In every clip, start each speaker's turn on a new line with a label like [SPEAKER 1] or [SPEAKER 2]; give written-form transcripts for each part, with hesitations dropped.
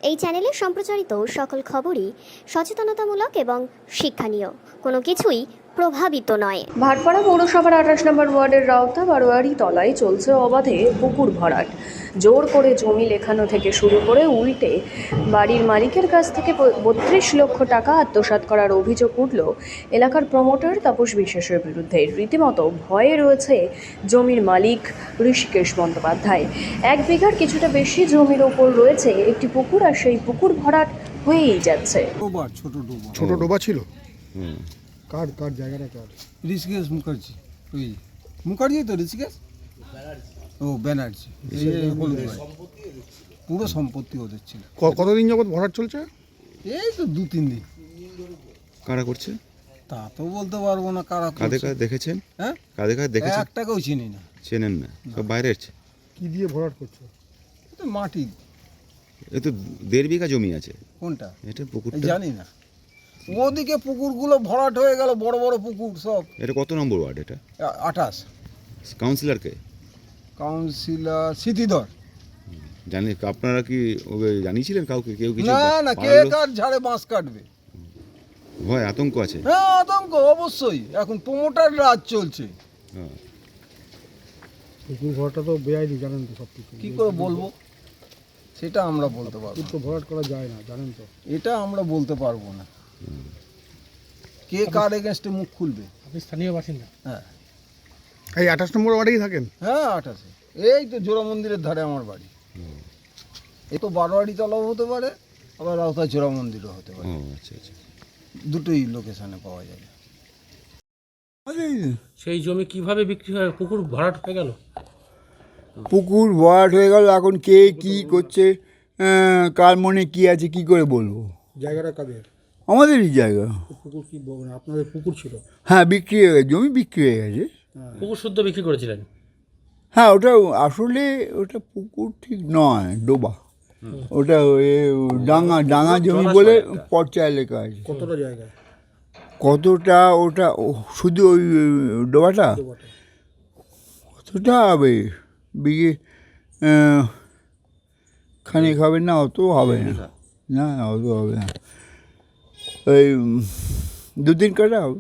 [SPEAKER 1] এই চ্যানেলে সম্প্রচারিত সকল খবরই সচেতনতামূলক এবং শিক্ষণীয়, কোনো কিছুই প্রভাবিত নয়।
[SPEAKER 2] ভাটপাড়া পৌরসভার 28 নম্বর ওয়ার্ডের রাউতা বারোয়ারি তলায় চলছে অবাধে পুকুর ভরাট। জোর করে জমি লেখানো থেকে শুরু করে উল্টে বাড়ির মালিকের কাছ থেকে 32 লক্ষ টাকা আত্মসাৎ করার অভিযোগ উঠল এলাকার প্রমোটার তাপস বিশ্বাসের বিরুদ্ধে। রীতিমতো ভয়ে রয়েছে জমির মালিক ঋষিকেশ বন্দ্যোপাধ্যায়। 1 বিঘার কিছুটা বেশি জমির ওপর রয়েছে একটি পুকুর, আর সেই পুকুর ভরাট হয়েই যাচ্ছে।
[SPEAKER 3] ছোট ডোবা ছিল। কার জায়গাটা কার?
[SPEAKER 4] ঋষিকেশ মুখার্জি। ওই মুখার্জি তো ঋষিকেশ, ও ব্যানার্জি। পুরো সম্পত্তি ওদের ছিল।
[SPEAKER 3] কতদিন যাবত ভরাট চলছে?
[SPEAKER 4] এই তো 2-3 দিন।
[SPEAKER 5] কারা করছে
[SPEAKER 4] তা তো বলতে পারবো না কারা
[SPEAKER 5] কাদের
[SPEAKER 4] করছে।
[SPEAKER 5] কাছে দেখেছেন?
[SPEAKER 4] হ্যাঁ,
[SPEAKER 5] কাদের কাছে দেখেছেন?
[SPEAKER 4] একটাকেও চিনি না।
[SPEAKER 5] চেনেন না, সব বাইরের।
[SPEAKER 3] কি দিয়ে ভরাট করছে?
[SPEAKER 4] তো মাটি।
[SPEAKER 5] এ তো 1.5 বিঘা জমি আছে।
[SPEAKER 4] কোনটা
[SPEAKER 5] এটা পুকুরটা
[SPEAKER 4] জানি না। ওদিকে পুকুরগুলো ভরাট হয়ে গেল, বড় বড় পুকুর সব।
[SPEAKER 5] এটা কত নম্বর ওয়ার্ড? এটা
[SPEAKER 4] 28।
[SPEAKER 5] কাউন্সিলরকে
[SPEAKER 4] কাউন্সিলর স্মৃতিধর।
[SPEAKER 5] জানি আপনারা কি ওকে জানিয়েছিলেন কাউকে? কেউ কিছু
[SPEAKER 4] না না, কে কার ঝাড়ে বাঁশ কাটবে?
[SPEAKER 5] ভয় আতঙ্ক আছে?
[SPEAKER 4] হ্যাঁ, আতঙ্ক অবশ্যই। এখন প্রমোটার রাজ চলছে।
[SPEAKER 5] হ্যাঁ,
[SPEAKER 3] পুকুর ভরাটটা তো বেআইনি, জানেন তো সব কিছু।
[SPEAKER 4] কি করে বলবো সেটা আমরা বলতে পারবো
[SPEAKER 3] পুকুর তো ভরাট করা যায় না, জানেন তো।
[SPEAKER 4] এটা আমরা বলতে পারবো না। কে কার এগেনস্টে মুখ খুলবে?
[SPEAKER 3] আপনি স্থানীয় বাসিন্দা?
[SPEAKER 4] হ্যাঁ
[SPEAKER 3] এই 28 নম্বর ওয়ার্ডেই থাকেন?
[SPEAKER 4] হ্যাঁ, 28। এই তো জোড়া মন্দিরের ধারে আমার বাড়ি। এই তো বারোয়ারি তলাও হতে পারে, আবার রাউতা জোড়া মন্দিরও হতে পারে।
[SPEAKER 5] ও আচ্ছা আচ্ছা।
[SPEAKER 4] দুটোই লোকেশনে পাওয়া যায়।
[SPEAKER 6] সেই জমি কিভাবে বিক্রি হয়? পুকুর ভরাট হয়ে গেল।
[SPEAKER 7] পুকুর ভরাট হয়ে গেল। এখন কে কি করছে, কার মনে কি আছে কি করে বলবো?
[SPEAKER 3] জায়গাটা কাদের?
[SPEAKER 7] আমাদেরই জায়গা।
[SPEAKER 3] পুকুর কি মানে আপনাদের পুকুর ছিল?
[SPEAKER 7] হ্যাঁ, বিক্রি হয়ে গেছে, জমি বিক্রি হয়ে গেছে।
[SPEAKER 6] পুকুর শুদ্ধ বিক্রি করেছিলেন?
[SPEAKER 7] হ্যাঁ, ওটা আসলে ওটা পুকুর ঠিক নয়, ডোবা। ওটা ওই ডাঙা জমি বলে পর্চায় লেখা আছে।
[SPEAKER 3] কতটা জায়গা?
[SPEAKER 7] কতটা ওটা শুধু ওই ডোবাটা কতটা হবে? বিঘে খানিক হবে না, অত হবে না। না, অত হবে না। ওই 2-3 কাঠা হবে।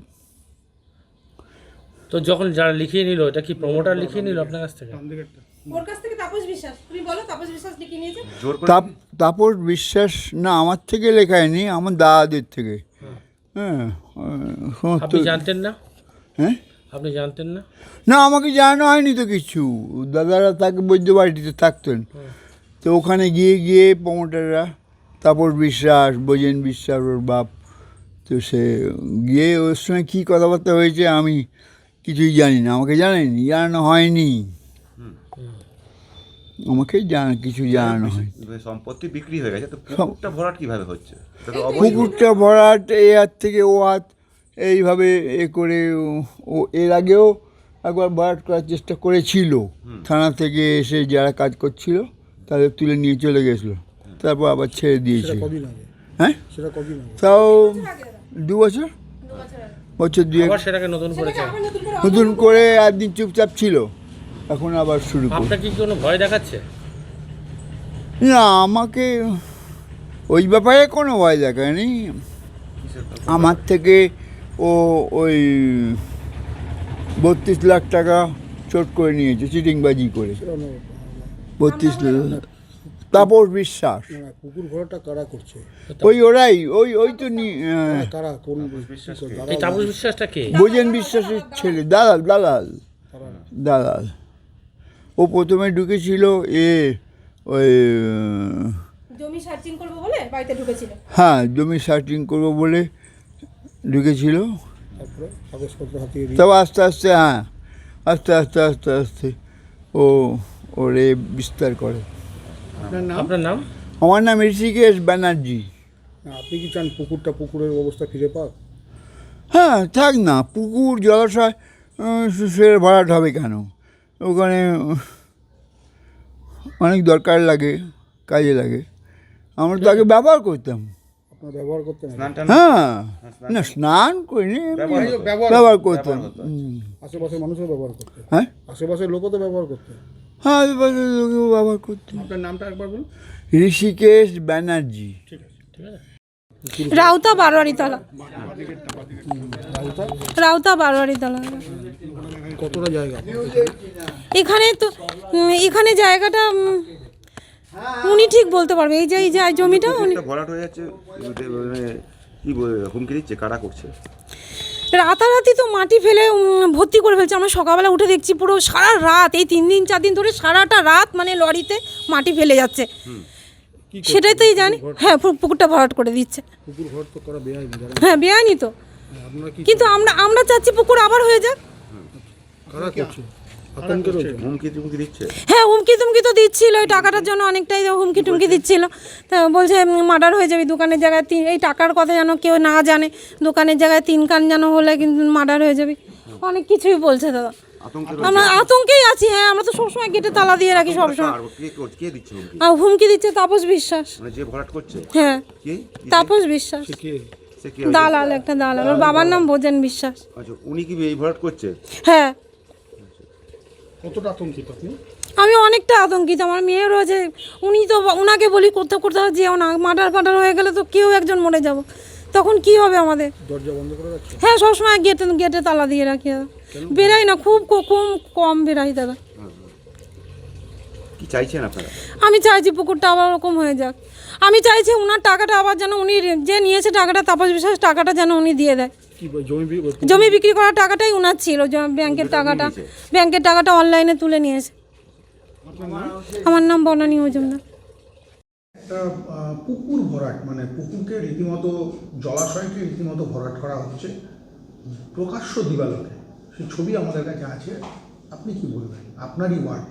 [SPEAKER 6] তো যখন যারা লিখিয়ে নিল, এটা কি প্রমোটার লিখিয়ে নিল আপনার কাছ থেকে?
[SPEAKER 8] ওর কাছ থেকে তাপস বিশ্বাস, তুমি বলো তাপস বিশ্বাস লিখে নিয়েছে?
[SPEAKER 7] তাপস বিশ্বাস না, আমার থেকে লেখায়নি, আমার দাদাদের থেকে। হ্যাঁ,
[SPEAKER 6] আপনি জানতেন না?
[SPEAKER 7] হ্যাঁ,
[SPEAKER 6] আপনি জানতেন না?
[SPEAKER 7] না, আমাকে জানানো হয়নি তো কিছু। দাদারা তাকে বৈদ্য বাড়িতে থাকতেন, তো ওখানে গিয়ে প্রমোটাররা, তাপস বিশ্বাস, বোজেন বিশ্বাস ওর বাপ, তো সে গিয়ে ওর সঙ্গে কী কথাবার্তা হয়েছে আমি কিছুই জানি না। আমাকে জানানো হয়নি। আমাকে কিছু জানানো হয়।
[SPEAKER 5] সম্পত্তি বিক্রি হয়ে গেছে, তো পুকুরটা ভরাট কিভাবে হচ্ছে?
[SPEAKER 7] পুকুরটা ভরাট এ হাত থেকে ও হাত এইভাবে করে ও এর আগেও একবার ভরাট করার চেষ্টা করেছিল। থানা থেকে এসে যারা কাজ করছিল তাদের তুলে নিয়ে চলে গেছিলো, তারপর আবার ছেড়ে দিয়েছিল।
[SPEAKER 3] কদিন আগে?
[SPEAKER 7] হ্যাঁ,
[SPEAKER 3] সেটা কদিন আগে?
[SPEAKER 7] তাও 2 বছর, বছর 2
[SPEAKER 6] আবার সেটাকে নতুন করেছে?
[SPEAKER 7] নতুন করে একদিন চুপচাপ ছিল, এখন আবার শুরু করে।
[SPEAKER 6] আপনার কি কোনো ভয় দেখাচ্ছে?
[SPEAKER 7] না, আমাকে ওই ব্যাপারে কোনো ভয় দেখায়নি। আমার থেকে ও ওই 32 লাখ টাকা চোট করে নিয়েছে, চিটিংবাজি করে। 32 লাখ। তাপস বিশ্বাস।
[SPEAKER 3] না, পুকুর ভরাটটা কারা করছে?
[SPEAKER 7] ওরাই ওই তো
[SPEAKER 3] কারা কোন?
[SPEAKER 6] এই তাপস বিশ্বাসটা কে?
[SPEAKER 7] বোজেন বিশ্বাসের ছেলে, দালাল। ও প্রথমে ঢুকেছিল ওই
[SPEAKER 8] জমি সার্চিং করবো বলে বাড়িতে ঢুকেছিল।
[SPEAKER 7] হ্যাঁ, জমি সার্চিং করবো বলে ঢুকেছিল।
[SPEAKER 3] তারপরে কাগজপত্র হাতিয়ে দিয়ে
[SPEAKER 7] তবে আস্তে আস্তে ও ওরে বিস্তার করে।
[SPEAKER 6] আপনার নাম?
[SPEAKER 7] আমার নাম ঋষিকেশ ব্যানার্জি।
[SPEAKER 3] আপনি কি চান পুকুরের অবস্থা ফিরে পাক?
[SPEAKER 7] হ্যাঁ, থাক না, পুকুর জলাশয় সে ভরাট হবে কেন? ওখানে অনেক দরকার লাগে, কাজে লাগে। আমরা তো আগে ব্যবহার করতাম।
[SPEAKER 3] আপনার ব্যবহার করতেন?
[SPEAKER 7] হ্যাঁ, না, স্নান করিনি, ব্যবহার করতাম।
[SPEAKER 3] আশেপাশের মানুষও ব্যবহার করতেন?
[SPEAKER 7] হ্যাঁ,
[SPEAKER 3] আশেপাশের লোকও তো ব্যবহার করতেন?
[SPEAKER 7] হ্যাঁ, আশেপাশের লোকেও ব্যবহার করতাম।
[SPEAKER 3] আপনার নামটা একবার বলুন।
[SPEAKER 7] ঋষিকেশ ব্যানার্জি।
[SPEAKER 8] রাউতা বারোয়ারিতলা, রাউতা বারোয়ারিতলা।
[SPEAKER 3] কতটা জায়গা?
[SPEAKER 8] এখানে তো এখানে জায়গাটা উনি ঠিক বলতে পারবে। এই যে জমিটা উনি
[SPEAKER 5] ভরাট হয়ে যাচ্ছে, মানে কি হুমকি দিচ্ছে, কারা করছে?
[SPEAKER 8] রাতারাতি তো মাটি ফেলে ভর্তি করে ফেলছে। আমরা সকালবেলা উঠে দেখছি পুরো সারা রাত, এই 3 দিন 4 দিন ধরে সারাটা রাত মানে লরিতে মাটি ফেলে যাচ্ছে। সেটাই তোই জানি। হ্যাঁ, পুকুরটা ভরাট করে দিচ্ছে।
[SPEAKER 3] পুকুর ঘর তো করা বেআইনি, জানেন?
[SPEAKER 8] হ্যাঁ, বেআইনি তো।
[SPEAKER 3] আপনারা কি
[SPEAKER 8] কিন্তু আমরা চাচ্ছি পুকুর আবার হয়ে যাক।
[SPEAKER 3] কারা করছে? আতঙ্কে রয়েছে?
[SPEAKER 5] হুমকি টুমকি দিচ্ছে?
[SPEAKER 8] হ্যাঁ, হুমকি তুমকি তো দিচ্ছিল, ওই টাকাটার জন্য অনেকটাই হুমকি টুমকি দিচ্ছিল। তা বলছে মার্ডার হয়ে যাবে দোকানের জায়গায়, এই টাকার কথা যেন কেউ না জানে, দোকানের জায়গায় 3 কান যেন হলে কিন্তু মার্ডার হয়ে যাবে, অনেক কিছুই বলছে দাদা। আমরা আতঙ্কেই আছি। হ্যাঁ, আমরা তো সবসময় গেটে তালা দিয়ে রাখি সবসময়।
[SPEAKER 5] কে দিচ্ছে হুমকি?
[SPEAKER 8] আর হুমকি দিচ্ছে তাপস বিশ্বাস।
[SPEAKER 5] মানে যে ভরাট করছে?
[SPEAKER 8] হ্যাঁ,
[SPEAKER 5] কে?
[SPEAKER 8] তাপস বিশ্বাস,
[SPEAKER 3] কে?
[SPEAKER 5] সে কি?
[SPEAKER 8] দালাল, একটা দালাল। ওর বাবার নাম ভোজন বিশ্বাস।
[SPEAKER 5] আচ্ছা, উনি কি এই ভরাট করছে?
[SPEAKER 8] হ্যাঁ,
[SPEAKER 3] কতটা আতঙ্কিত আপনি?
[SPEAKER 8] আমি অনেকটা আতঙ্কিত। আমার মেয়ে রয়েছে, উনি তো ওনাকে বলি কোথাও যেও না, মার্ডার হয়ে গেলে তো কেউ একজন মরে যাব, তখন কি হবে আমাদের?
[SPEAKER 3] দরজা বন্ধ করে রাখছে?
[SPEAKER 8] হ্যাঁ, সবসময় গেটে তালা দিয়ে রাখি দাদা। বেরাই না, খুব কম বেরাই দাদা।
[SPEAKER 5] কি চাইছেন আপনারা?
[SPEAKER 8] আমি চাইছি পুকুরটা আবার ওরকম হয়ে যাক। আমি চাইছি ওনার টাকাটা আবার যেন উনি যে নিয়েছে টাকাটা, তাপস বিশ্বাস, টাকাটা যেন উনি দিয়ে দেয়।
[SPEAKER 3] কি জমি
[SPEAKER 8] জমি বিক্রি করার টাকাটাই উনার ছিল, ব্যাংকের টাকাটা অনলাইনে তুলে নিয়েছে। আমার নাম বনানী মজুমদার।
[SPEAKER 9] একটা পুকুর ভরাট, মানে পুকুরকে রীতিমতো, জলাশয়কে রীতিমতো ভরাট করা হচ্ছে প্রকাশ্য দিবালোকে। সেই ছবি আমাদের কাছে আছে। আপনি কি বলবেন? আপনারই ওয়ার্ড,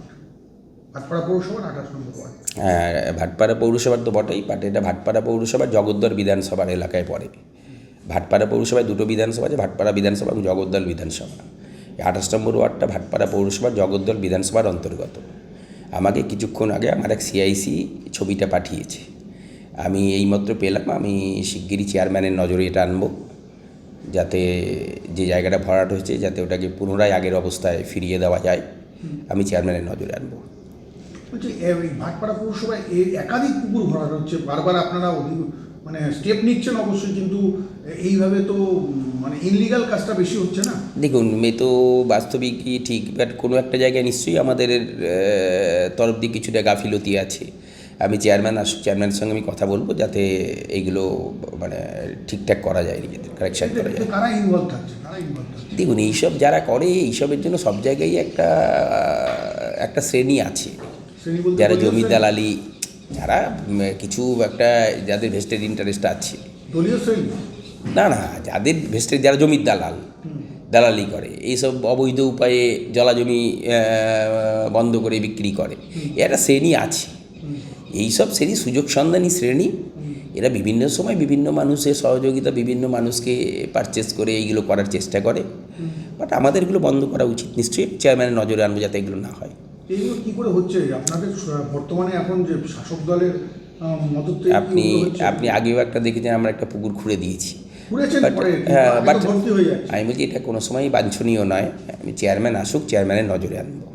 [SPEAKER 9] ভাটপাড়া পৌরসভার 28 নম্বর ওয়ার্ড।
[SPEAKER 10] হ্যাঁ, ভাটপাড়া পৌরসভার তো বটেই, বাট এটা ভাটপাড়া পৌরসভার জগদ্দল বিধানসভার এলাকায় পড়ে। ভাটপাড়া পৌরসভায় 2টো বিধানসভা আছে, ভাটপাড়া বিধানসভা এবং জগদ্দল বিধানসভা। 28 নম্বর ওয়ার্ডটা ভাটপাড়া পৌরসভার জগদ্দল বিধানসভার অন্তর্গত। আমাকে কিছুক্ষণ আগে আমার এক সিআইসি ছবিটা পাঠিয়েছে, আমি এইমাত্র পেলাম। আমি শিগগিরই চেয়ারম্যানের নজরে এটা আনবো, যাতে যে জায়গাটা ভরাট হয়েছে যাতে ওটাকে পুনরায় আগের অবস্থায় ফিরিয়ে দেওয়া যায়। আমি চেয়ারম্যানের নজরে আনবো।
[SPEAKER 9] বলছি, ভাটপাড়া পৌরসভায় একাধিক পুকুর ভরাট হচ্ছে, বারবার আপনারা মানে স্টেপ নিচ্ছেন অবশ্যই, কিন্তু এইভাবে তো মানে ইনলিগাল কাজটা বেশি হচ্ছে না?
[SPEAKER 10] দেখুন, তো বাস্তবিকই ঠিক, বাট কোনো একটা জায়গায় নিশ্চয়ই আমাদের তরফ দিয়ে কিছুটা গাফিলতি আছে। আমি চেয়ারম্যানের সঙ্গে আমি কথা বলবো যাতে এইগুলো মানে ঠিকঠাক করা যায়, নিজেদের কারেকশান করা যায়।
[SPEAKER 9] কারা ইনভলভ থাকছে?
[SPEAKER 10] দেখুন, এইসব যারা করে এইসবের জন্য সব জায়গায় একটা শ্রেণী আছে, যারা জমি দালালি, যারা কিছু একটা যাদের ভেস্টেড ইন্টারেস্ট আছে।
[SPEAKER 9] দলীয় শ্রেণী
[SPEAKER 10] না, যাদের ভেস্টেড, যারা জমির দালালি করে, এইসব অবৈধ উপায়ে জলাজমি বন্ধ করে বিক্রি করে, একটা শ্রেণী আছে। এইসব শ্রেণী সুযোগ সন্ধানী শ্রেণী। এরা বিভিন্ন সময় বিভিন্ন মানুষের সহযোগিতা, বিভিন্ন মানুষকে পারচেস করে এইগুলো করার চেষ্টা করে। বাট আমাদের এগুলো বন্ধ করা উচিত। নিশ্চয়ই চেয়ারম্যানের নজরে আনবো যাতে এগুলো না হয়।
[SPEAKER 9] এইগুলো কী করে হচ্ছে আপনাদের বর্তমানে এখন যে শাসক দলের মদতে?
[SPEAKER 10] আপনি আগেও একটা দেখেছেন, আমরা একটা পুকুর খুঁড়ে দিয়েছি।
[SPEAKER 9] হ্যাঁ, বাট
[SPEAKER 10] আমি বলছি এটা কোনো সময়ই বাঞ্ছনীয় নয়। আমি চেয়ারম্যান আসুক, চেয়ারম্যানের নজরে আনবো।